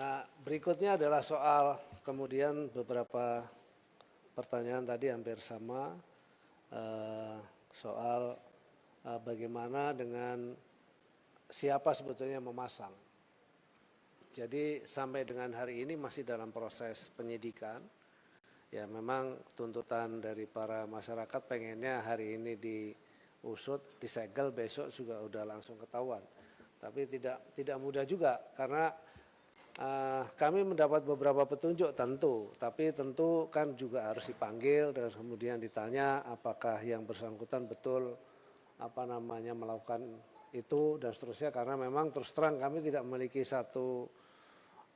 Nah, berikutnya adalah soal kemudian beberapa pertanyaan tadi hampir sama soal bagaimana dengan siapa sebetulnya yang memasang. Jadi sampai dengan hari ini masih dalam proses penyidikan. Ya memang tuntutan dari para masyarakat pengennya hari ini diusut, disegel, besok juga udah langsung ketahuan. Tapi tidak mudah juga karena kami mendapat beberapa petunjuk tentu, tapi tentu kan juga harus dipanggil dan kemudian ditanya apakah yang bersangkutan betul melakukan itu dan seterusnya, karena memang terus terang kami tidak memiliki satu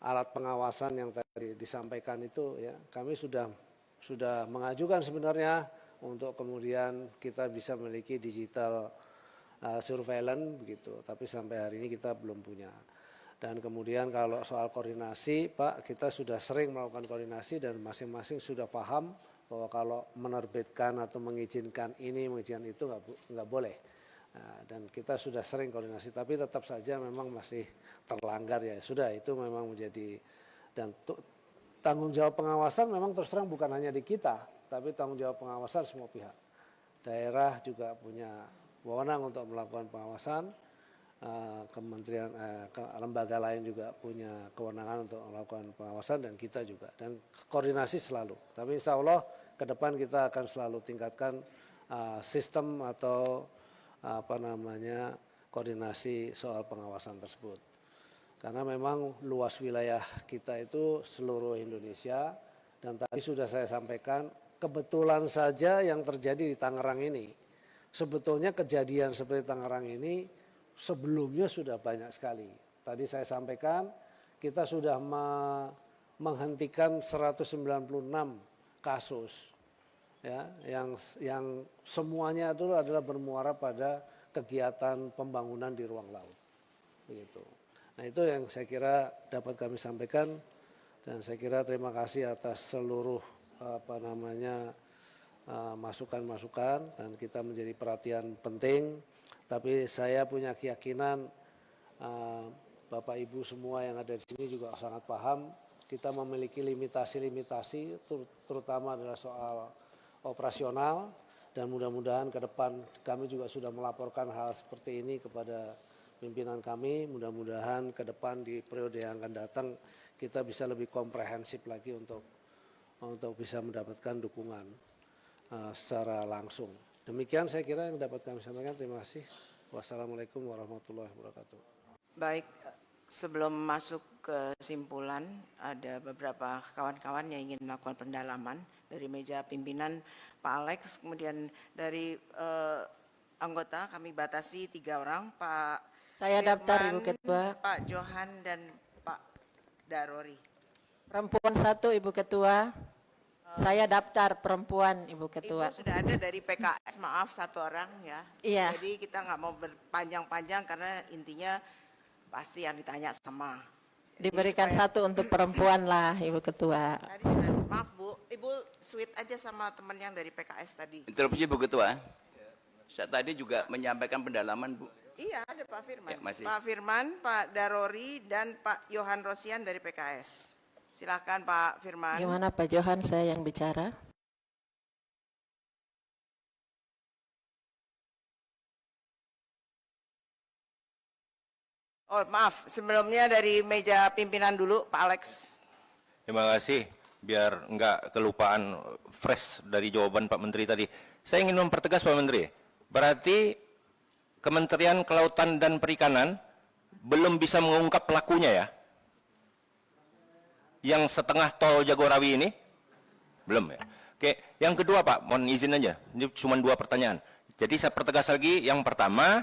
alat pengawasan yang tadi disampaikan itu ya. Kami sudah mengajukan sebenarnya untuk kemudian kita bisa memiliki digital surveillance begitu, tapi sampai hari ini kita belum punya. Dan kemudian kalau soal koordinasi, Pak, kita sudah sering melakukan koordinasi dan masing-masing sudah paham bahwa kalau menerbitkan atau mengizinkan ini, mengizinkan itu nggak boleh. Nah, dan kita sudah sering koordinasi, tapi tetap saja memang masih terlanggar ya. Sudah itu memang menjadi, dan tanggung jawab pengawasan memang terus terang bukan hanya di kita, tapi tanggung jawab pengawasan semua pihak. Daerah juga punya wewenang untuk melakukan pengawasan. Kementerian, lembaga lain juga punya kewenangan untuk melakukan pengawasan dan kita juga, dan koordinasi selalu. Tapi insya Allah ke depan kita akan selalu tingkatkan sistem atau koordinasi soal pengawasan tersebut. Karena memang luas wilayah kita itu seluruh Indonesia, dan tadi sudah saya sampaikan kebetulan saja yang terjadi di Tangerang ini. Sebetulnya kejadian seperti Tangerang ini sebelumnya sudah banyak sekali. Tadi saya sampaikan kita sudah menghentikan 196 kasus ya, yang semuanya itu adalah bermuara pada kegiatan pembangunan di ruang laut. Begitu. Nah, itu yang saya kira dapat kami sampaikan, dan saya kira terima kasih atas seluruh masukan-masukan, dan kita menjadi perhatian penting. Tapi saya punya keyakinan Bapak Ibu semua yang ada di sini juga sangat paham kita memiliki limitasi-limitasi, terutama adalah soal operasional, dan mudah-mudahan ke depan kami juga sudah melaporkan hal seperti ini kepada pimpinan kami. Mudah-mudahan ke depan di periode yang akan datang kita bisa lebih komprehensif lagi untuk bisa mendapatkan dukungan secara langsung. Demikian saya kira yang dapat kami sampaikan. Terima kasih. Wassalamualaikum warahmatullahi wabarakatuh. Baik, sebelum masuk ke kesimpulan, ada beberapa kawan-kawan yang ingin melakukan pendalaman dari meja pimpinan Pak Alex, kemudian dari anggota kami batasi 3 orang, Pak Saya Firman, daftar Ibu Ketua. Pak Johan dan Pak Darori. Perempuan 1 Ibu Ketua. Saya daftar perempuan Ibu Ketua. Ibu sudah ada dari PKS, maaf 1 orang ya. Iya. Jadi kita nggak mau berpanjang-panjang karena intinya pasti yang ditanya sama. Diberikan supaya, 1 untuk perempuan lah Ibu Ketua. Tadi, maaf Bu, Ibu sweet aja sama teman yang dari PKS tadi. Interupsi Bu Ketua. Saya tadi juga menyampaikan pendalaman Bu. Iya, ada Pak Firman. Ya, masih. Pak Firman, Pak Darori, dan Pak Yohan Rosian dari PKS. Silakan Pak Firman. Gimana Pak Johan, saya yang bicara? Oh maaf, sebelumnya dari meja pimpinan dulu Pak Alex. Terima kasih, biar enggak kelupaan fresh dari jawaban Pak Menteri tadi. Saya ingin mempertegas Pak Menteri, berarti Kementerian Kelautan dan Perikanan belum bisa mengungkap pelakunya ya? Yang setengah tol Jagorawi ini? Belum ya? Oke, yang kedua Pak, mohon izin aja, ini cuma 2 pertanyaan. Jadi saya pertegas lagi, yang pertama,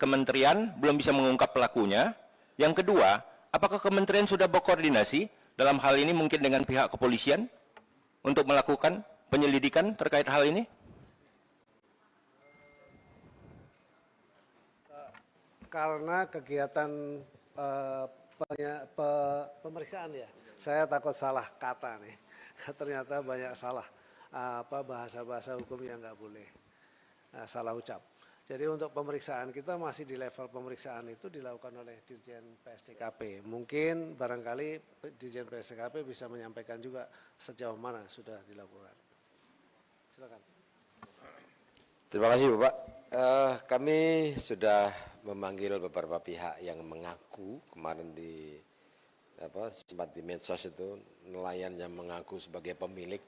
Kementerian belum bisa mengungkap pelakunya. Yang kedua, apakah Kementerian sudah berkoordinasi dalam hal ini mungkin dengan pihak kepolisian untuk melakukan penyelidikan terkait hal ini? Karena kegiatan pemeriksaan ya, saya takut salah kata nih. Ternyata banyak salah bahasa-bahasa hukum yang nggak boleh, salah ucap. Jadi untuk pemeriksaan kita masih di level pemeriksaan itu dilakukan oleh Dirjen PSDKP. Mungkin barangkali Dirjen PSDKP bisa menyampaikan juga sejauh mana sudah dilakukan. Silakan. Terima kasih Bapak. Kami sudah memanggil beberapa pihak yang mengaku kemarin sempat di medsos itu nelayan yang mengaku sebagai pemilik.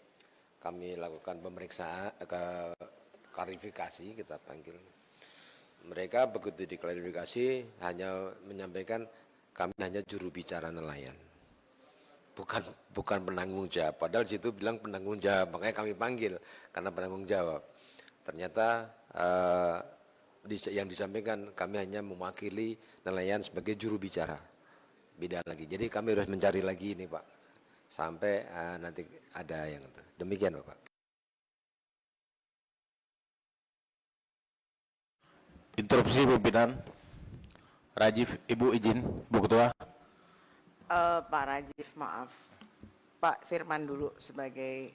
Kami lakukan pemeriksaan, klarifikasi kita panggil. Mereka begitu diklarifikasi hanya menyampaikan kami hanya juru bicara nelayan, bukan penanggung jawab. Padahal situ bilang penanggung jawab, makanya kami panggil karena penanggung jawab. Ternyata yang disampaikan kami hanya mewakili nelayan sebagai juru bicara, beda lagi. Jadi kami harus mencari lagi ini Pak, sampai nanti ada yang itu. Demikian Bapak. Interupsi pimpinan. Rajif, Ibu izin, Bu Ketua. Pak Rajif, maaf. Pak Firman dulu sebagai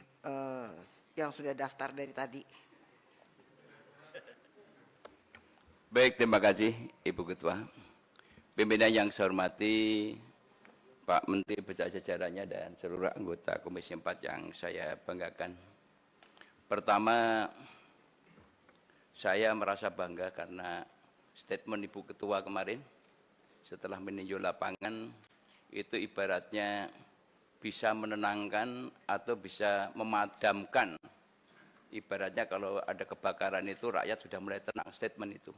yang sudah daftar dari tadi. Baik, terima kasih Ibu Ketua. Pimpinan yang saya hormati, Pak Menteri beserta jajarannya dan seluruh anggota Komisi 4 yang saya banggakan. Pertama, saya merasa bangga karena statement Ibu Ketua kemarin setelah meninjau lapangan itu ibaratnya bisa menenangkan atau bisa memadamkan. Ibaratnya kalau ada kebakaran itu rakyat sudah mulai tenang, statement itu.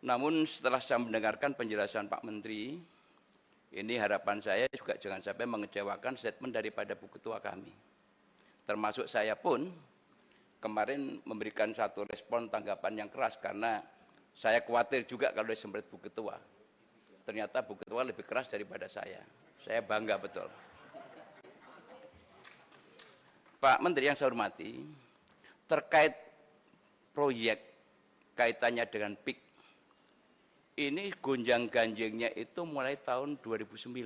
Namun setelah saya mendengarkan penjelasan Pak Menteri, ini harapan saya juga jangan sampai mengecewakan statement daripada Bu Ketua kami. Termasuk saya pun kemarin memberikan satu respon tanggapan yang keras karena saya khawatir juga kalau disemprit Bu Ketua. Ternyata Bu Ketua lebih keras daripada saya. Saya bangga betul. Pak Menteri yang saya hormati, terkait proyek kaitannya dengan PIK, ini gonjang-ganjingnya itu mulai tahun 2009.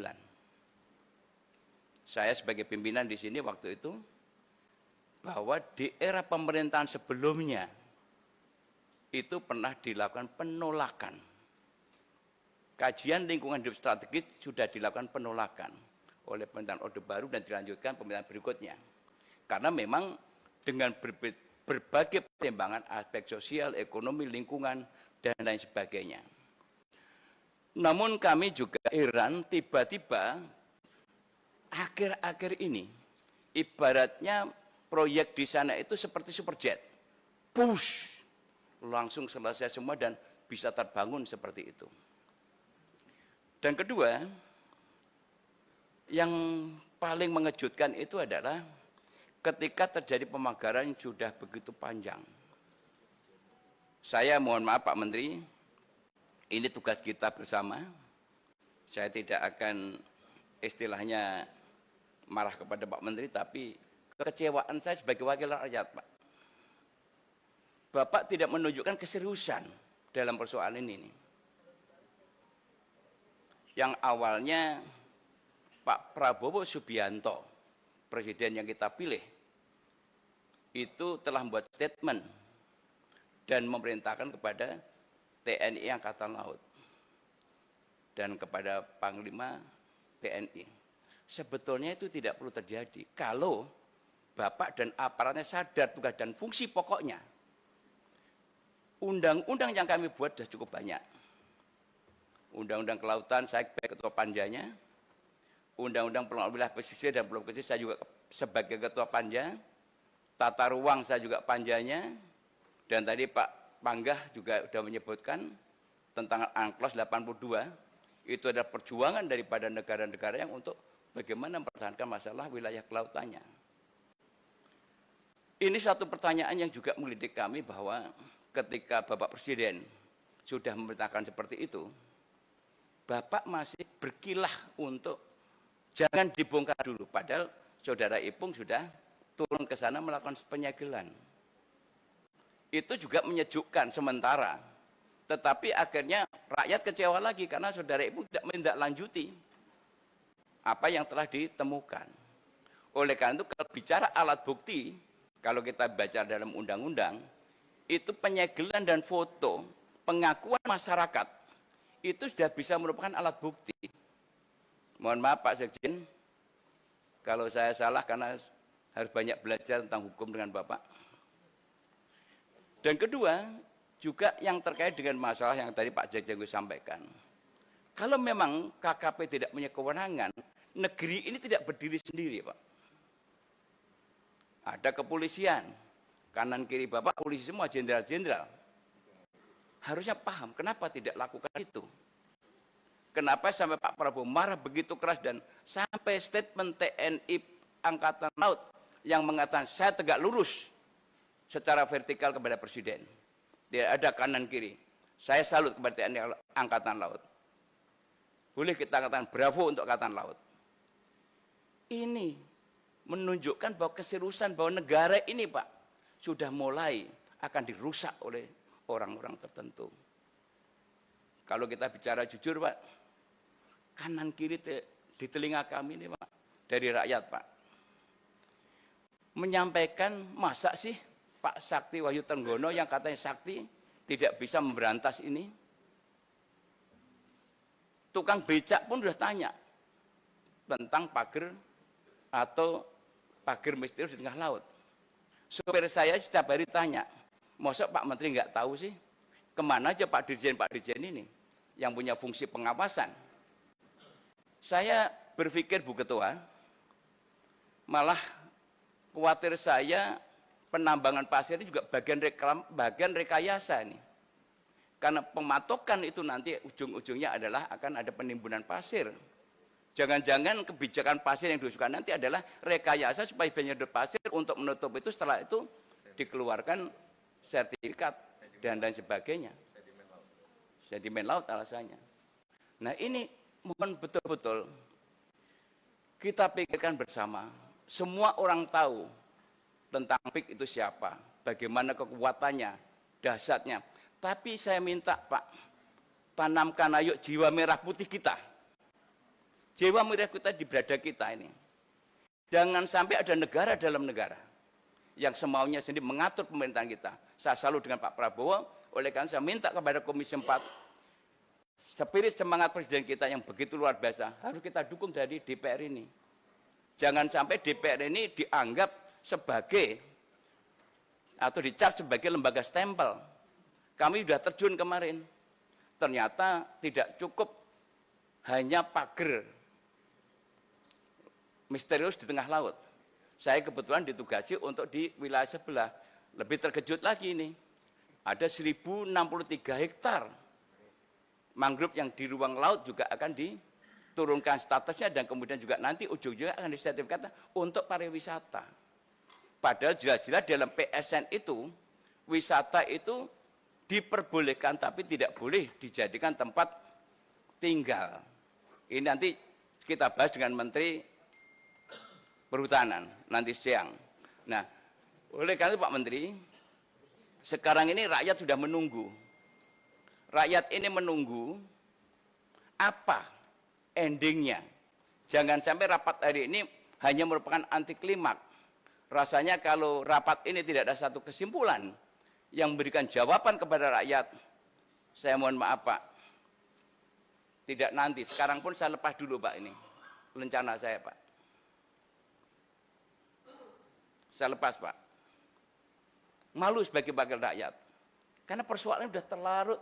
Saya sebagai pimpinan di sini waktu itu, bahwa di era pemerintahan sebelumnya itu pernah dilakukan penolakan. Kajian lingkungan hidup strategis sudah dilakukan penolakan oleh pemerintahan Orde Baru dan dilanjutkan pemerintahan berikutnya. Karena memang dengan berbagai pertimbangan aspek sosial, ekonomi, lingkungan, dan lain sebagainya. Namun kami juga heran tiba-tiba akhir-akhir ini ibaratnya proyek di sana itu seperti superjet, push, langsung selesai semua dan bisa terbangun seperti itu. Dan kedua, yang paling mengejutkan itu adalah ketika terjadi pemagaran yang sudah begitu panjang. Saya mohon maaf Pak Menteri, ini tugas kita bersama. Saya tidak akan istilahnya marah kepada Pak Menteri, tapi kekecewaan saya sebagai wakil rakyat, Pak. Bapak tidak menunjukkan keseriusan dalam persoalan ini. Yang awalnya Pak Prabowo Subianto, presiden yang kita pilih, itu telah membuat statement dan memerintahkan kepada TNI Angkatan Laut dan kepada Panglima TNI. Sebetulnya itu tidak perlu terjadi kalau Bapak dan aparatnya sadar tugas dan fungsi pokoknya. Undang-undang yang kami buat sudah cukup banyak. Undang-undang kelautan saya sebagai ketua panjanya. Undang-undang pengelolaan wilayah pesisir dan pulau kecil saya juga sebagai ketua panja. Tata ruang saya juga panjanya. Dan tadi Pak Panggah juga sudah menyebutkan tentang UNCLOS 82. Itu adalah perjuangan daripada negara-negara yang untuk bagaimana mempertahankan masalah wilayah kelautannya. Ini satu pertanyaan yang juga menggelitik kami bahwa ketika Bapak Presiden sudah memerintahkan seperti itu, Bapak masih berkilah untuk jangan dibongkar dulu. Padahal Saudara Ipung sudah turun ke sana melakukan penyegelan. Itu juga menyejukkan sementara. Tetapi akhirnya rakyat kecewa lagi karena Saudara Ipung tidak menindaklanjuti apa yang telah ditemukan. Oleh karena itu kalau bicara alat bukti, kalau kita baca dalam undang-undang, itu penyegelan dan foto pengakuan masyarakat itu sudah bisa merupakan alat bukti. Mohon maaf Pak Sekjen, kalau saya salah karena harus banyak belajar tentang hukum dengan Bapak. Dan kedua, juga yang terkait dengan masalah yang tadi Pak Sekjen sampaikan. Kalau memang KKP tidak punya kewenangan, negeri ini tidak berdiri sendiri, Pak. Ada kepolisian, kanan kiri Bapak polisi semua, jenderal-jenderal. Harusnya paham kenapa tidak lakukan itu. Kenapa sampai Pak Prabowo marah begitu keras dan sampai statement TNI Angkatan Laut yang mengatakan saya tegak lurus secara vertikal kepada Presiden. Tidak ada kanan kiri. Saya salut kepada TNI Angkatan Laut. Boleh kita katakan bravo untuk Angkatan Laut. Ini menunjukkan bahwa keseriusan bahwa negara ini Pak sudah mulai akan dirusak oleh orang-orang tertentu. Kalau kita bicara jujur Pak, kanan kiri di telinga kami ini Pak, dari rakyat Pak. Menyampaikan masa sih Pak Sakti Wahyu Trenggono yang katanya Sakti tidak bisa memberantas ini. Tukang becak pun sudah tanya tentang pagar atau pagar misterius di tengah laut. Supir saya setiap hari tanya, masa Pak Menteri nggak tahu sih, kemana aja Pak Dirjen ini yang punya fungsi pengawasan. Saya berpikir Bu Ketua, malah khawatir saya penambangan pasir ini juga bagian rekayasa nih. Karena pematokan itu nanti ujung-ujungnya adalah akan ada penimbunan pasir. Jangan-jangan kebijakan pasir yang diusulkan nanti adalah rekayasa supaya banyak pasir untuk menutup itu, setelah itu dikeluarkan sertifikat dan sebagainya. Sedimen laut alasannya. Nah ini mohon betul-betul kita pikirkan bersama. Semua orang tahu tentang PIK itu siapa, bagaimana kekuatannya, dahsyatnya. Tapi saya minta Pak, tanamkan ayo jiwa merah putih kita. Jiwa merah kita di berada kita ini. Jangan sampai ada negara dalam negara yang semaunya sendiri mengatur pemerintahan kita. Saya selalu dengan Pak Prabowo, oleh karena saya minta kepada Komisi 4, spirit semangat Presiden kita yang begitu luar biasa, harus kita dukung dari DPR ini. Jangan sampai DPR ini dianggap sebagai, atau dicap sebagai lembaga stempel. Kami sudah terjun kemarin, ternyata tidak cukup hanya pagar misterius di tengah laut. Saya kebetulan ditugasi untuk di wilayah sebelah. Lebih terkejut lagi ini, ada 1063 hektar mangrove yang di ruang laut juga akan diturunkan statusnya dan kemudian juga nanti ujung-ujungnya akan disertifikatkan untuk pariwisata. Padahal jelas-jelas dalam PSN itu, wisata itu diperbolehkan tapi tidak boleh dijadikan tempat tinggal. Ini nanti kita bahas dengan Menteri Perhutanan nanti siang. Nah, oleh karena itu Pak Menteri, sekarang ini rakyat sudah menunggu. Rakyat ini menunggu apa endingnya. Jangan sampai rapat hari ini hanya merupakan anti klimaks. Rasanya kalau rapat ini tidak ada satu kesimpulan yang memberikan jawaban kepada rakyat, saya mohon maaf Pak, tidak nanti, sekarang pun saya lepas dulu Pak ini, rencana saya Pak. Saya lepas Pak. Malu sebagai wakil rakyat. Karena persoalannya sudah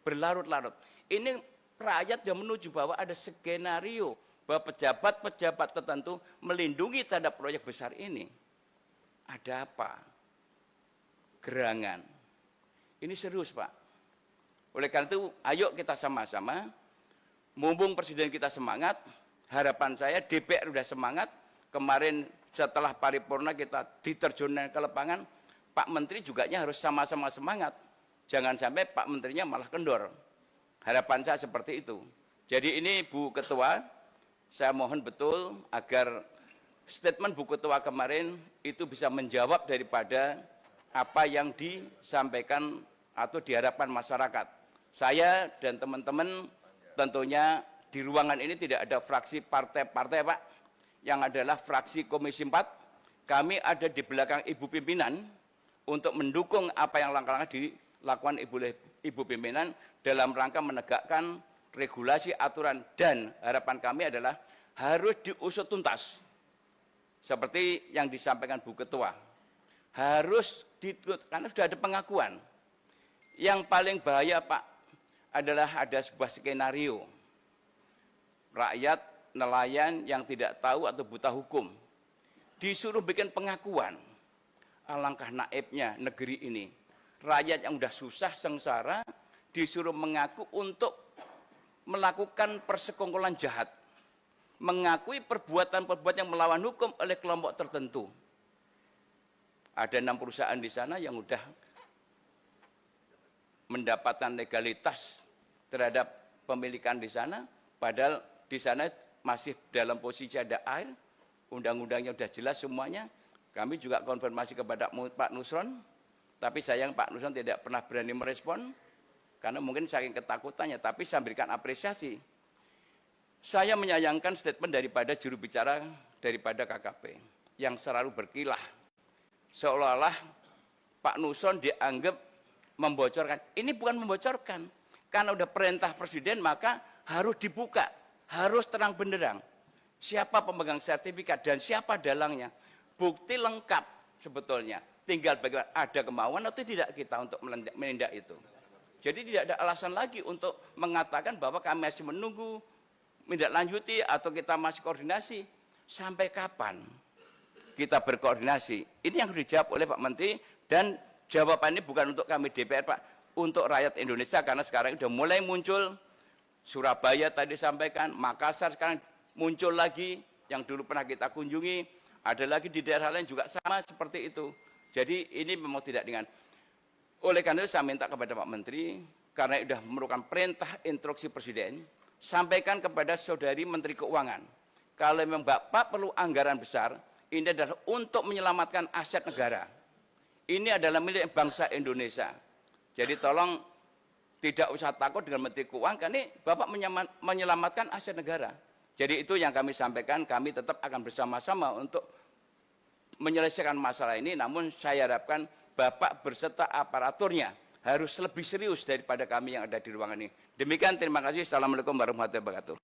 berlarut-larut. Ini rakyat yang menuju bahwa ada skenario bahwa pejabat-pejabat tertentu melindungi terhadap proyek besar ini. Ada apa? Gerangan. Ini serius Pak. Oleh karena itu, ayo kita sama-sama, mumpung Presiden kita semangat, harapan saya DPR sudah semangat, kemarin setelah paripurna kita diterjunkan ke lapangan, Pak Menteri juga harus sama-sama semangat. Jangan sampai Pak Menterinya malah kendor. Harapan saya seperti itu. Jadi ini Bu Ketua, saya mohon betul agar statement Bu Ketua kemarin itu bisa menjawab daripada apa yang disampaikan atau diharapkan masyarakat. Saya dan teman-teman tentunya di ruangan ini tidak ada fraksi partai-partai Pak, yang adalah fraksi Komisi 4. Kami ada di belakang Ibu Pimpinan untuk mendukung apa yang langkah-langkah dilakukan Ibu pimpinan dalam rangka menegakkan regulasi, aturan, dan harapan kami adalah harus diusut tuntas. Seperti yang disampaikan Bu Ketua. Harus karena sudah ada pengakuan. Yang paling bahaya Pak adalah ada sebuah skenario. Rakyat, nelayan yang tidak tahu atau buta hukum disuruh bikin pengakuan. Alangkah naibnya negeri ini. Rakyat yang sudah susah, sengsara, disuruh mengaku untuk melakukan persekongkolan jahat. Mengakui perbuatan-perbuatan yang melawan hukum oleh kelompok tertentu. Ada 6 perusahaan di sana yang sudah mendapatkan legalitas terhadap pemilikan di sana, padahal di sana masih dalam posisi ada air, undang-undangnya sudah jelas semuanya. Kami juga konfirmasi kepada Pak Nusron, tapi sayang Pak Nusron tidak pernah berani merespon, karena mungkin saking ketakutannya, tapi saya berikan apresiasi. Saya menyayangkan statement daripada juru bicara daripada KKP, yang selalu berkilah, seolah-olah Pak Nusron dianggap membocorkan. Ini bukan membocorkan, karena udah perintah Presiden maka harus dibuka, harus terang benderang. Siapa pemegang sertifikat dan siapa dalangnya. Bukti lengkap sebetulnya. Tinggal bagaimana ada kemauan atau tidak kita untuk menindak itu. Jadi tidak ada alasan lagi untuk mengatakan bahwa kami masih menunggu, menindaklanjuti atau kita masih koordinasi. Sampai kapan kita berkoordinasi? Ini yang dijawab oleh Pak Menteri, dan jawaban ini bukan untuk kami DPR Pak, untuk rakyat Indonesia, karena sekarang sudah mulai muncul. Surabaya tadi sampaikan, Makassar sekarang muncul lagi, yang dulu pernah kita kunjungi, ada lagi di daerah lain juga sama seperti itu. Jadi ini memang tidak ringan. Oleh karena itu saya minta kepada Pak Menteri, karena sudah memerlukan perintah instruksi Presiden, sampaikan kepada Saudari Menteri Keuangan, kalau memang Bapak perlu anggaran besar, ini adalah untuk menyelamatkan aset negara. Ini adalah milik bangsa Indonesia. Jadi tolong tidak usah takut dengan Menteri Keuangan, karena Bapak menyelamatkan aset negara. Jadi itu yang kami sampaikan, kami tetap akan bersama-sama untuk menyelesaikan masalah ini, namun saya harapkan Bapak berserta aparaturnya harus lebih serius daripada kami yang ada di ruangan ini. Demikian, terima kasih. Assalamualaikum warahmatullahi wabarakatuh.